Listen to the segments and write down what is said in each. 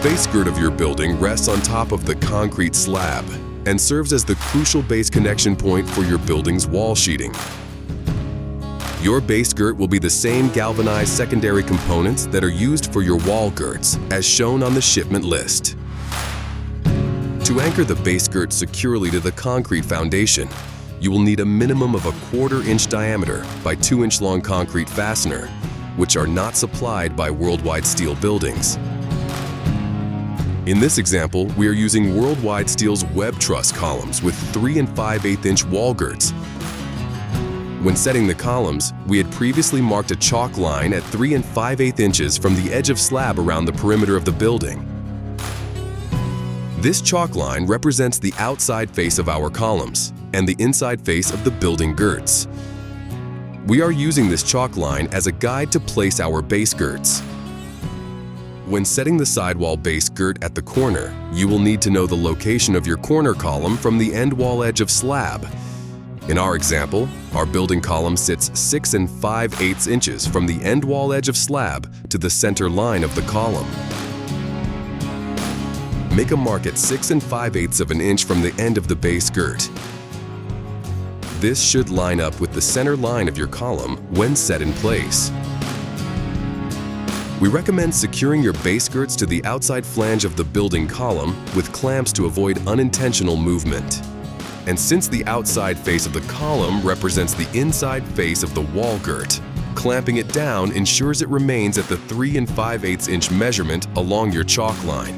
base gird of your building rests on top of the concrete slab and serves as the crucial base connection point for your building's wall sheeting. Your base girt will be the same galvanized secondary components that are used for your wall girts, as shown on the shipment list. To anchor the base girt securely to the concrete foundation, you will need a minimum of a 1/4 inch diameter by 2 inch long concrete fastener, which are not supplied by Worldwide Steel Buildings. In this example, we are using Worldwide Steel's web truss columns with 3 5/8 inch wall girts. When setting the columns, we had previously marked a chalk line at 3 5/8 inches from the edge of slab around the perimeter of the building. This chalk line represents the outside face of our columns and the inside face of the building girts. We are using this chalk line as a guide to place our base girts. When setting the sidewall base girt at the corner, you will need to know the location of your corner column from the end wall edge of slab. In our example, our building column sits 6 5/8 inches from the end wall edge of slab to the center line of the column. Make a mark at 6 5/8 of an inch from the end of the base girt. This should line up with the center line of your column when set in place. We recommend securing your base girts to the outside flange of the building column with clamps to avoid unintentional movement. And since the outside face of the column represents the inside face of the wall girt, clamping it down ensures it remains at the 3 5/8 inch measurement along your chalk line.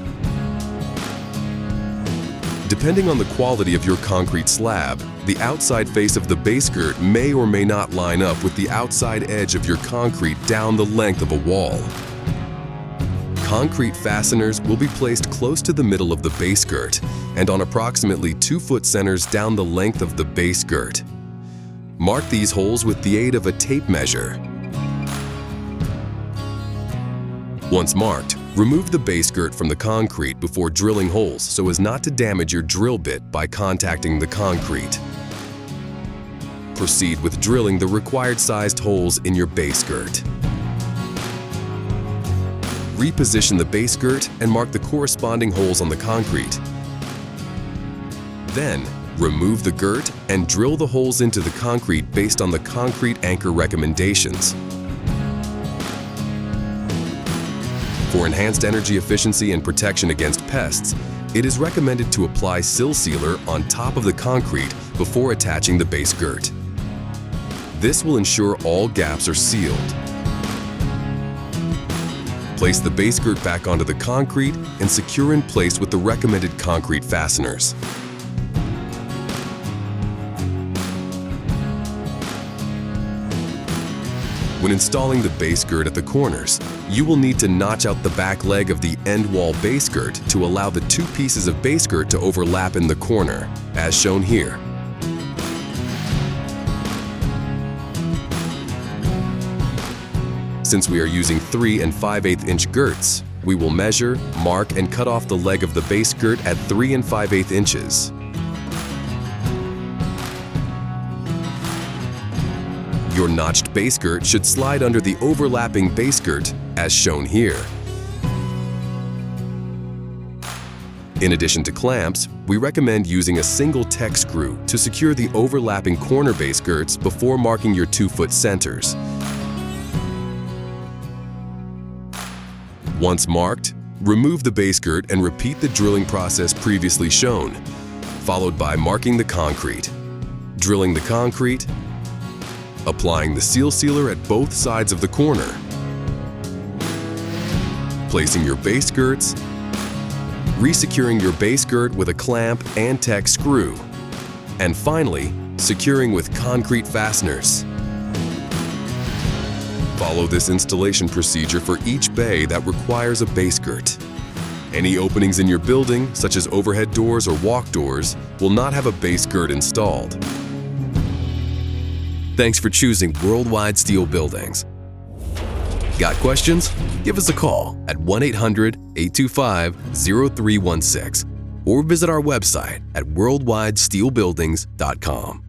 Depending on the quality of your concrete slab, the outside face of the base girt may or may not line up with the outside edge of your concrete down the length of a wall. Concrete fasteners will be placed close to the middle of the base girt and on approximately 2 foot centers down the length of the base girt. Mark these holes with the aid of a tape measure. Once marked, remove the base girt from the concrete before drilling holes so as not to damage your drill bit by contacting the concrete. Proceed with drilling the required sized holes in your base girt. Reposition the base girt and mark the corresponding holes on the concrete. Then, remove the girt and drill the holes into the concrete based on the concrete anchor recommendations. For enhanced energy efficiency and protection against pests, it is recommended to apply sill sealer on top of the concrete before attaching the base girt. This will ensure all gaps are sealed. Place the base girt back onto the concrete and secure in place with the recommended concrete fasteners. When installing the base girt at the corners, you will need to notch out the back leg of the end wall base girt to allow the 2 pieces of base girt to overlap in the corner, as shown here. Since we are using 3 5/8 inch girts, we will measure, mark, and cut off the leg of the base girt at 3 5/8 inches. Your notched base girt should slide under the overlapping base girt, as shown here. In addition to clamps, we recommend using a single Tek screw to secure the overlapping corner base girts before marking your 2 foot centers. Once marked, remove the base girt and repeat the drilling process previously shown, followed by marking the concrete, drilling the concrete, applying the seal sealer at both sides of the corner, placing your base girts, resecuring your base girt with a clamp and Tek screw, and finally, securing with concrete fasteners. Follow this installation procedure for each bay that requires a base girt. Any openings in your building, such as overhead doors or walk doors, will not have a base girt installed. Thanks for choosing Worldwide Steel Buildings. Got questions? Give us a call at 1-800-825-0316 or visit our website at worldwidesteelbuildings.com.